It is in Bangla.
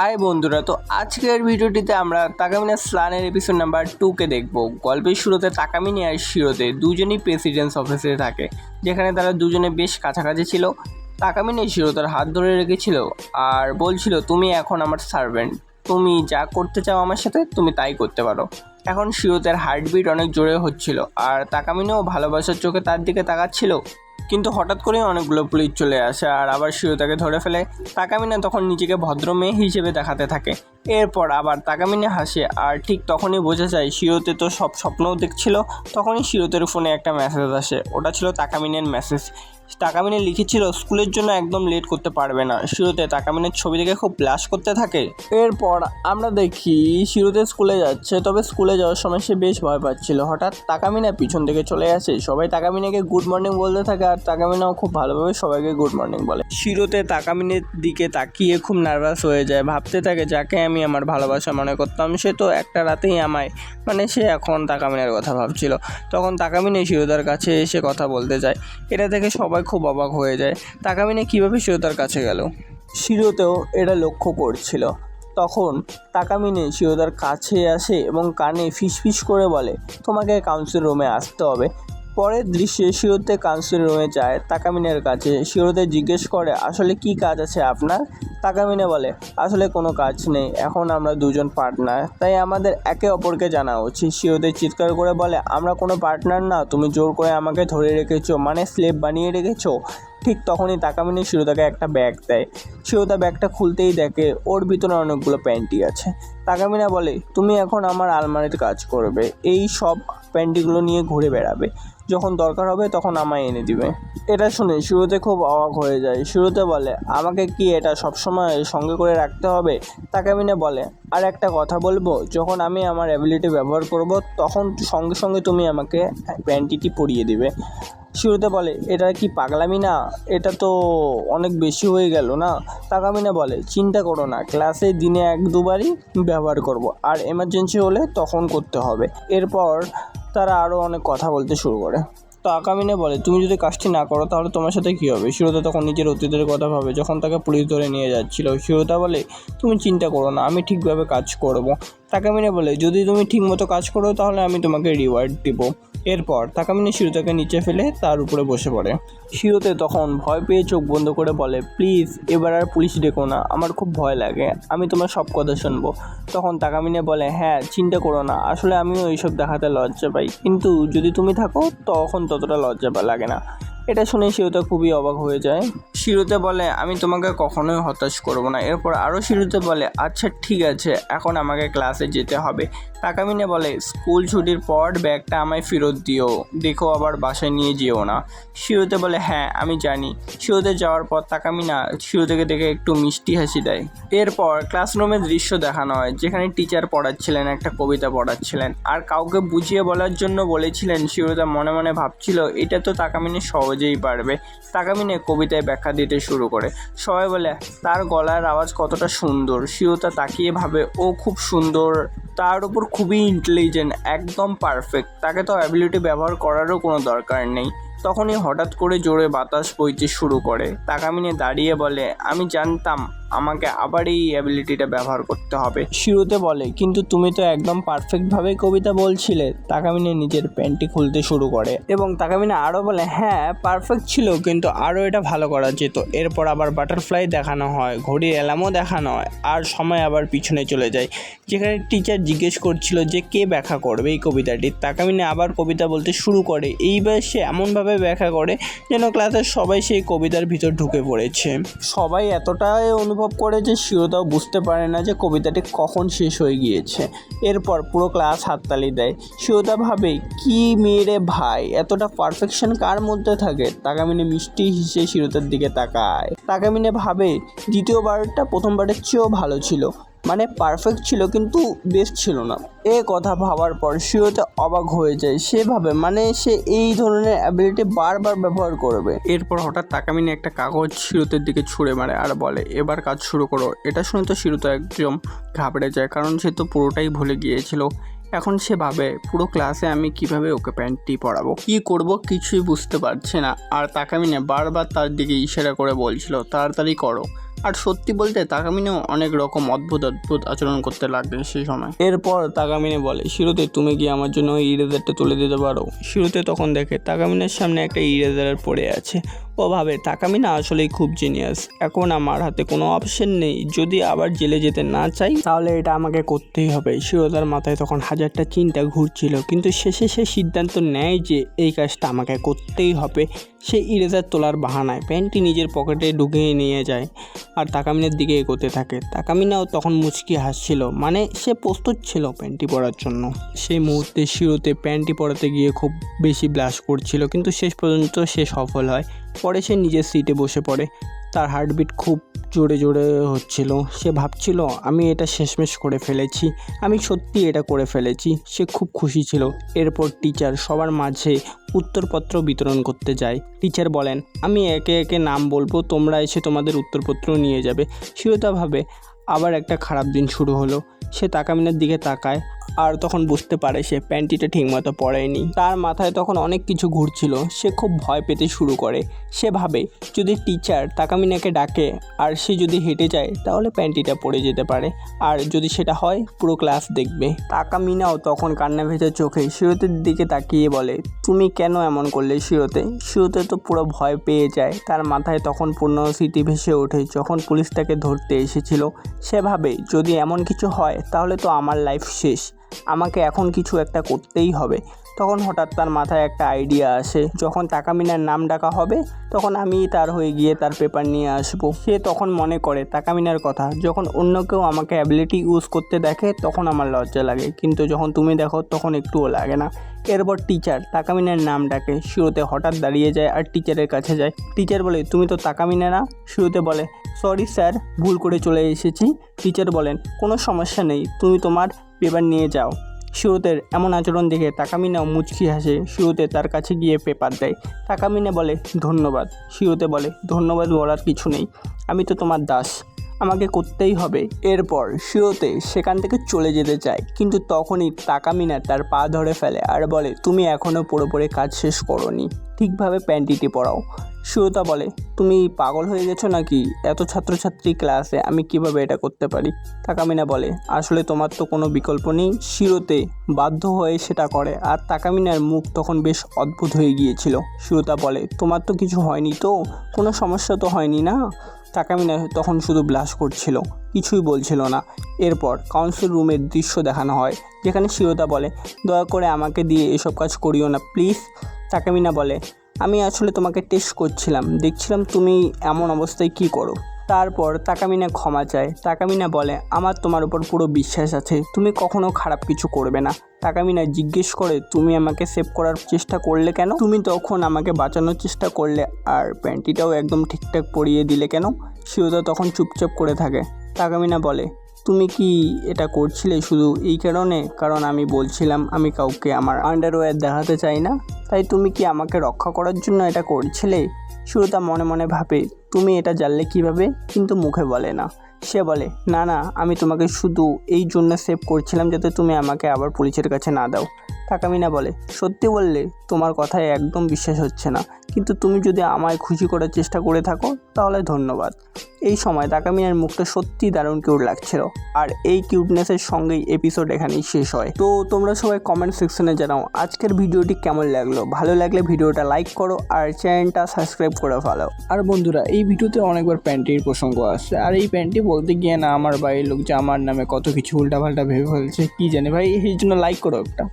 হাই বন্ধুরা, তো আজকের ভিডিওটিতে আমরা তাকামিনা স্লানের এপিসোড নাম্বার 2কে দেখব। গল্পের শুরুতে তাকামিনী আর শিরোতে দুজনেই প্রেসিডেন্টস অফিসে থাকে, যেখানে তারা দুজনে বেশ কাছাকাছি ছিল। তাকামিনী শিরোতার হাত ধরে রেখেছিল আর বলছিল, তুমি এখন আমার সার্ভেন্ট, তুমি যা করতে চাও আমার সাথে তুমি তাই করতে পারো। এখন শিরোতের হার্টবিট অনেক জোরে হচ্ছিল আর তাকামিনীও ভালোবাসার চোখে তার দিকে তাকাচ্ছিল। কিন্তু হঠাৎ করেই অনেকগুলো পুলিশ চলে আসে আর আবার শিরোতাকে ধরে ফেলে। তাকামিনা তখন নিজেকে ভদ্র মেয়ে হিসেবে দেখাতে থাকে। এরপর আবার তাকামিনে হাসে আর ঠিক তখনই বোঝা যায় শিরোতে তো সব স্বপ্নও দেখছিল। তখনই শিরোতের ফোনে একটা মেসেজ আসে, ওটা ছিল তাকামিনের মেসেজ। তাকামিনে লিখেছিল স্কুলের জন্য একদম লেট করতে পারবে না। শিরোতে তাকামিনের ছবি দেখে খুব ব্লাশ করতে থাকে। এরপর আমরা দেখি শিরোতে স্কুলে যাচ্ছে, তবে স্কুলে যাওয়ার সময় সে বেশ ভয় পাচ্ছিল। হঠাৎ তাকামিনা পিছন থেকে চলে আসে, সবাই তাকামিনাকে গুড মর্নিং বলতে থাকে আর তাকামিনাও খুব ভালোভাবে সবাইকে গুড মর্নিং বলে। শিরোতে তাকামিনের দিকে তাকিয়ে খুব নার্ভাস হয়ে যায়, ভাবতে থাকে যাকে আমি আমার ভালোবাসা মনে করতাম সে তো একটা রাতেই আমায়, সে এখন তাকামিনের কথা ভাবছিল। তখন তাকামিনে শিরোতার কাছে এসে কথা বলতে যায়। এটা দেখে সবাই খুব অবাক হয়ে যায়, তাকামিনে কীভাবে শিরোতার কাছে গেল। শিরোতেও এটা লক্ষ্য করছিল। তখন তাকামিনে শিরোতার কাছে আসে এবং কানে ফিসফিস করে বলে, তোমাকে কাউন্সিল রুমে আসতে হবে। পরের দৃশ্যে শিরোতে কাউন্সিল রুমে যায় তাকামিনের কাছে। শিরোতে জিজ্ঞেস করে, আসলে কি কাজ আছে আপনার? তাকামিনে বলে, আসলে কোনো কাজ নেই, এখন আমরা দুজন পার্টনার, তাই আমাদের একে অপরকে জানা উচিত। শিরোতে চিৎকার করে বলে, আমরা কোনো পার্টনার না, তুমি জোর করে আমাকে ধরে রেখেছো, স্লেভ বানিয়ে রেখেছো। ঠিক তখনই তাকামিনী শিরোতাকে একটা ব্যাগ দেয়। শিরোতা ব্যাগটা খুলতেই দেখে ওর ভিতরে অনেকগুলো প্যান্টি আছে। তাকামিনা বলে, তুমি এখন আমার আলমারিতে কাজ করবে, এই সব প্যান্টিগুলো নিয়ে ঘুরে বেড়াবে, যখন দরকার হবে তখন আমায় এনে দিবে। এটা শুনে শিরোতে খুব অবাক হয়ে যায়। শিরোতে বলে, আমাকে কি এটা সবসময় সঙ্গে করে রাখতে হবে? তাকামিনা বলে, আর একটা কথা বলবো, যখন আমি আমার অ্যাবিলিটি ব্যবহার করব তখন সঙ্গে সঙ্গে তুমি আমাকে প্যান্টিটি পরিয়ে দিবে। শিরোতে বলে, এটা কি পাগলামি না? এটা তো অনেক বেশি হয়ে গেল না? তাকামিনা বলে, চিন্তা করো না, ক্লাসে দিনে 1-2বারই ব্যবহার করব, আর এমার্জেন্সি হলে তখন করতে হবে। এরপর তারা আরও অনেক কথা বলতে শুরু করে। তাকামিনা বলে, তুমি যদি কাজটি না করো তাহলে তোমার সাথে কী হবে? শিরোতা তখন নিজের অতীতের কথা ভাবে, যখন তাকে পুলিশ ধরে নিয়ে যাচ্ছিল। শিরোতা বলে, তুমি চিন্তা করো না, আমি ঠিকভাবে কাজ করব। তাকামিনা বলে, যদি তুমি ঠিকমতো কাজ করো তাহলে আমি তোমাকে রিওয়ার্ড দিব। এরপর তাকামিনী শিরোতাকে নিচে ফেলে তার উপরে বসে পড়ে। শিরোতে তখন ভয় পেয়ে চোখ বন্ধ করে বলে, প্লিজ এবার আর পুলিশ ডেকো না, আমার খুব ভয় লাগে, আমি তোমার সব কথা শুনবো। তখন তাকামিনে বলে, হ্যাঁ চিন্তা করো না, আসলে আমিও এইসব দেখাতে লজ্জা পাই, কিন্তু যদি তুমি থাকো তখন ততটা লজ্জা লাগে না। এটা শুনে শিরোতা খুবই অবাক হয়ে যায়। শিরোতে বলে, আমি তোমাকে কখনোই হতাশ করবো না। এরপর আরও শিরোতে বলে, আচ্ছা ঠিক আছে, এখন আমাকে ক্লাসে যেতে হবে। তাকামিনে বলে, স্কুল ছুটির পর ব্যাগটা আমায় ফেরত দিও, দেখো আবার বাসায় নিয়ে যেও না। শিরোতে বলে, হ্যাঁ আমি জানি। শিরোতে যাওয়ার পর তাকামিনা শিরোতেকে দেখে একটু মিষ্টি হাসি দেয়। এরপর ক্লাসরুমের দৃশ্য দেখানো হয়, যেখানে টিচার পড়াচ্ছিলেন, একটা কবিতা পড়াচ্ছিলেন আর কাউকে বুঝিয়ে বলার জন্য বলেছিলেন। শিরোতা মনে মনে ভাবছিল, এটা তো তাকামিনে সহজেই পারবে। তাকামিনে কবিতায় ব্যাখ্যা দিতে শুরু করে। সবাই বলে, তার গলার আওয়াজ কতটা সুন্দর। শিরোতা তাকিয়ে ভাবে, ও খুব সুন্দর, তার উপর খুবই ইন্টেলিজেন্ট, একদম পারফেক্ট, তাকে তো অ্যাবিলিটি ব্যবহার করারও কোনো দরকার নেই। তখনই হঠাৎ করে জোরে বাতাস বইতে শুরু করে। তাকামিনে দাঁড়িয়ে বলে, আমি জানতাম আমাকে আবার এই অ্যাবিলিটিটা ব্যবহার করতে হবে। শিরোতে বলে, কিন্তু তুমি তো একদম পারফেক্টভাবে কবিতা বলছিলে। তাকামিনে নিজের প্যান্টটি খুলতে শুরু করে এবং তাকামিনে আরও বলে, হ্যাঁ পারফেক্ট ছিল, কিন্তু আরও এটা ভালো করা যেত। এরপর আবার বাটারফ্লাই দেখানো হয়, ঘড়ির অ্যালার্মও দেখানো হয় আর সময় আবার পিছনে চলে যায়, যেখানে টিচার জিজ্ঞেস করছিল যে কে ব্যাখ্যা করবে এই কবিতাটি। তাকামিনে আবার কবিতা বলতে শুরু করে। এইবার সে এমনভাবে ব্যাখ্যা করে যেন ক্লাসের সবাই সেই কবিতার ভিতর ঢুকে পড়েছে। সবাই এতটাই অনুভব করে যে শিরোতাও বুঝতে পারে না যে কবিতাটি কখন শেষ হয়ে গিয়েছে। এরপর পুরো ক্লাস হাততালি দেয়। শিরোতা ভাবে, কি মেয়েরে ভাই, এতটা পারফেকশন কার মধ্যে থাকে? তাকামিনে মিষ্টি হেসে শিরোতার দিকে তাকায়। তাকামিনে ভাবে, দ্বিতীয়বারটা প্রথমবারের চেয়েও ভালো ছিল, পারফেক্ট ছিল কিন্তু বেস্ট ছিল না। এ কথা ভাবার পর শিরোতে অবাক হয়ে যায়। সে ভাবে সে এই ধরনের অ্যাবিলিটি বারবার ব্যবহার করবে। এরপর হঠাৎ তাকামিনে একটা কাগজ শিরোতের দিকে ছুঁড়ে মারে আর বলে, এবার কাজ শুরু করো। এটা শুনে তো শিরোতে একদম ঘাবড়ে যায়, কারণ সে তো পুরোটাই ভুলে গিয়েছিল। এখন সে ভাবে, পুরো ক্লাসে আমি কিভাবে ওকে প্যান্টটি পরাবো, কি করব কিছুই বুঝতে পারছে না। আর তাকামিনে বারবার তার দিকে ইশারা করে বলছিল, তাড়াতাড়ি করো। আর সত্যি বলতে তাকামিনেও অনেক রকম অদ্ভুত আচরণ করতে লাগে সেই সময়। এরপর তাকামিনে বলে, শিরোতে তুমি কি আমার জন্য ওই ইরেজারটা তুলে দিতে পারো? শিরোতে তখন দেখে তাকামিনের সামনে একটা ইরেজার পড়ে আছে। ও ভাবে তাকামিনা আসলেই খুব জিনিয়াস। এখন আমার হাতে কোনো অপশন নেই, যদি আবার জেলে যেতে না চাই তাহলে এটা আমাকে করতেই হবে। শিরোতার মাথায় তখন হাজারটা চিন্তা ঘুরছিল, কিন্তু শেষে সে সিদ্ধান্ত নেয় যে এই কাজটা আমাকে করতেই হবে। সে ইরেজার তোলার বাহানায় প্যান্টটি নিজের পকেটে ঢুকিয়ে নিয়ে যায় আর তাকামিনের দিকে এগোতে থাকে। তাকামিনাও তখন মুচকি হাসছিল, মানে সে প্রস্তুত ছিল প্যান্টটি পরার জন্য। সেই মুহূর্তে শিরোতে প্যান্টটি পরাতে গিয়ে খুব বেশি ব্লাশ করছিল, কিন্তু শেষ পর্যন্ত সে সফল হয়। পরে সে নিজের সিটে বসে পড়ে। তার হার্টবিট খুব জোরে জোরে হচ্ছিল। সে ভাবছিল, আমি এটা শেষমেশ করে ফেলেছি, আমি সত্যি এটা করে ফেলেছি। সে খুব খুশি ছিল। এরপর টিচার সবার মাঝে উত্তরপত্র বিতরণ করতে যায়। টিচার বলেন, আমি একে একে নাম বলবো, তোমরা এসে তোমাদের উত্তরপত্র নিয়ে যাবে। শিরোতা ভাবে আবার একটা খারাপ দিন শুরু হলো। সে তাকামিনের দিকে তাকায় আর তখন বুঝতে পারে সে প্যান্টিটা ঠিকমতো পরেনি। তার মাথায় তখন অনেক কিছু ঘুরছিল। সে খুব ভয় পেতে শুরু করে। সে ভাবে যদি টিচার তাকামিনাকে ডাকে আর সে যদি হেঁটে যায় তাহলে প্যান্টিটা পড়ে যেতে পারে, আর যদি সেটা হয় পুরো ক্লাস দেখবে। তাকামিনাও তখন কান্না ভেজা চোখে শিরোতের দিকে তাকিয়ে বলে, তুমি কেন এমন করলে শিরোতে? শিরোতে তো পুরো ভয় পেয়ে যায়। তার মাথায় তখন পূর্ণ স্মৃতি ভেসে ওঠে যখন পুলিশ তাকে ধরতে এসেছিল। সে ভাবে যদি এমন কিছু হয় তাহলে তো আমার লাইফ শেষ, আমাকে এখন কিছু একটা করতেই হবে। তখন হঠাৎ তার মাথায় একটা আইডিয়া আসে, যখন তাকামিনার নাম ডাকা হবে তখন আমি তার হয়ে গিয়ে তার পেপার নিয়ে আসবো। সে তখন মনে করে তাকামিনার কথা, যখন অন্য কেউ আমাকে অ্যাবিলিটি ইউজ করতে দেখে তখন আমার লজ্জা লাগে, কিন্তু যখন তুমি দেখো তখন একটুও লাগে না। এরপর টিচার তাকামিনার নাম ডাকে। শিরোতে হঠাৎ দাঁড়িয়ে যায় আর টিচারের কাছে যায়। টিচার বলে, তুমি তো তাকামিনা না? শিরোতে বলে, সরি স্যার, ভুল করে চলে এসেছি। টিচার বলেন, কোনো সমস্যা নেই, তুমি তোমার পেপার নিয়ে যাও। শিরোতের এমন আচরণ দেখে তাকামিনাও মুচকি হাসে। শিরোতে তার কাছে গিয়ে পেপার দেয়। তাকামিনা বলে, ধন্যবাদ। শিরোতে বলে, ধন্যবাদ বলার কিছু নেই, আমি তো তোমার দাস, আমাকে করতেই হবে। এরপর শিরোতে সেখান থেকে চলে যেতে চায়, কিন্তু তখনই তাকামিনা তার পা ধরে ফেলে আর বলে, তুমি এখনও পুরোপুরি কাজ শেষ করোনি, ঠিকভাবে প্যান্টিটি পরাও। শিরোতা বলে, তুমি পাগল হয়ে গেছো নাকি? এত ছাত্রছাত্রী ক্লাসে আমি কিভাবে এটা করতে পারি? তাকামিনা বলে, আসলে তোমার তো কোনো বিকল্প নেই। শিরোতে বাধ্য হয়ে সেটা করে, আর তাকামিনার মুখ তখন বেশ অদ্ভুত হয়ে গিয়েছিল। শিরোতা বলে, তোমার তো কিছু হয়নি তো? কোনো সমস্যা তো হয়নি না? তাকামিনা তখন শুধু ব্লাশ করছিল, কিছুই বলছিল না। এরপর কাউন্সিল রুমের দৃশ্য দেখানো হয়, যেখানে শিরোতা বলে, দয়া করে আমাকে দিয়ে এসব কাজ করিও না প্লিজ। তাকামিনা বলে, আমি আসলে তোমাকে টেস্ট করছিলাম, দেখছিলাম তুমি এমন অবস্থায় কি করো। তারপর তাকামিনা ক্ষমা চায়। তাকামিনা বলে, আমার তোমার উপর পুরো বিশ্বাস আছে, তুমি কখনো খারাপ কিছু করবে না। তাকামিনা জিজ্ঞেস করে, তুমি আমাকে সেভ করার চেষ্টা করলে কেন? তুমি তখন আমাকে বাঁচানোর চেষ্টা করলে আর প্যান্টিটাও একদম ঠিকঠাক পরিয়ে দিলে কেন? শিরোতা তখন চুপচাপ করে থাকে। তাকামিনা বলে, তুমি কি এটা করছিলে শুধু এই কারণে, কারণ আমি বলছিলাম আমি কাউকে আমার আন্ডারওয়্যার দেখাতে চাই না, তাই তুমি কি আমাকে রক্ষা করার জন্য এটা করছিলে? শিরোতা মনে মনে ভাবে, তুমি এটা জানলে কিভাবে, কিন্তু মুখে বলে না। সে বলে, না না, আমি তোমাকে শুধু এই জন্য সেভ করছিলাম যাতে তুমি আমাকে আবার পুলিশের কাছে না দাও। তাকামিনা বলে, সত্যি বললে? তোমার কথায় একদম বিশ্বাস হচ্ছে না, কিন্তু তুমি যদি আমায় খুশি করার চেষ্টা করে থাকো তাহলে ধন্যবাদ। এই সময় তাকামিনার মুখটা সত্যি দারুণ কিউট লাগছিল। আর এই কিউটনেসের সঙ্গেই এপিসোড এখানেই শেষ হয়। তো তোমরা সবাই কমেন্ট সেকশনে জানাও আজকের ভিডিওটি কেমন লাগলো। ভালো লাগলে ভিডিওটা লাইক করো আর চ্যানেলটা সাবস্ক্রাইব করে ফেলো। আর বন্ধুরা, এই ভিডিওতে অনেকবার প্যান্টির প্রসঙ্গ আসছে, আর এই প্যান্টি বলতে গিয়ে না আমার বাড়ির লোক যে আমার নামে কত কিছু উল্টাপাল্টা ভেবে ফেলছে, কি জানে ভাই, এই জন্য লাইক করো একটা।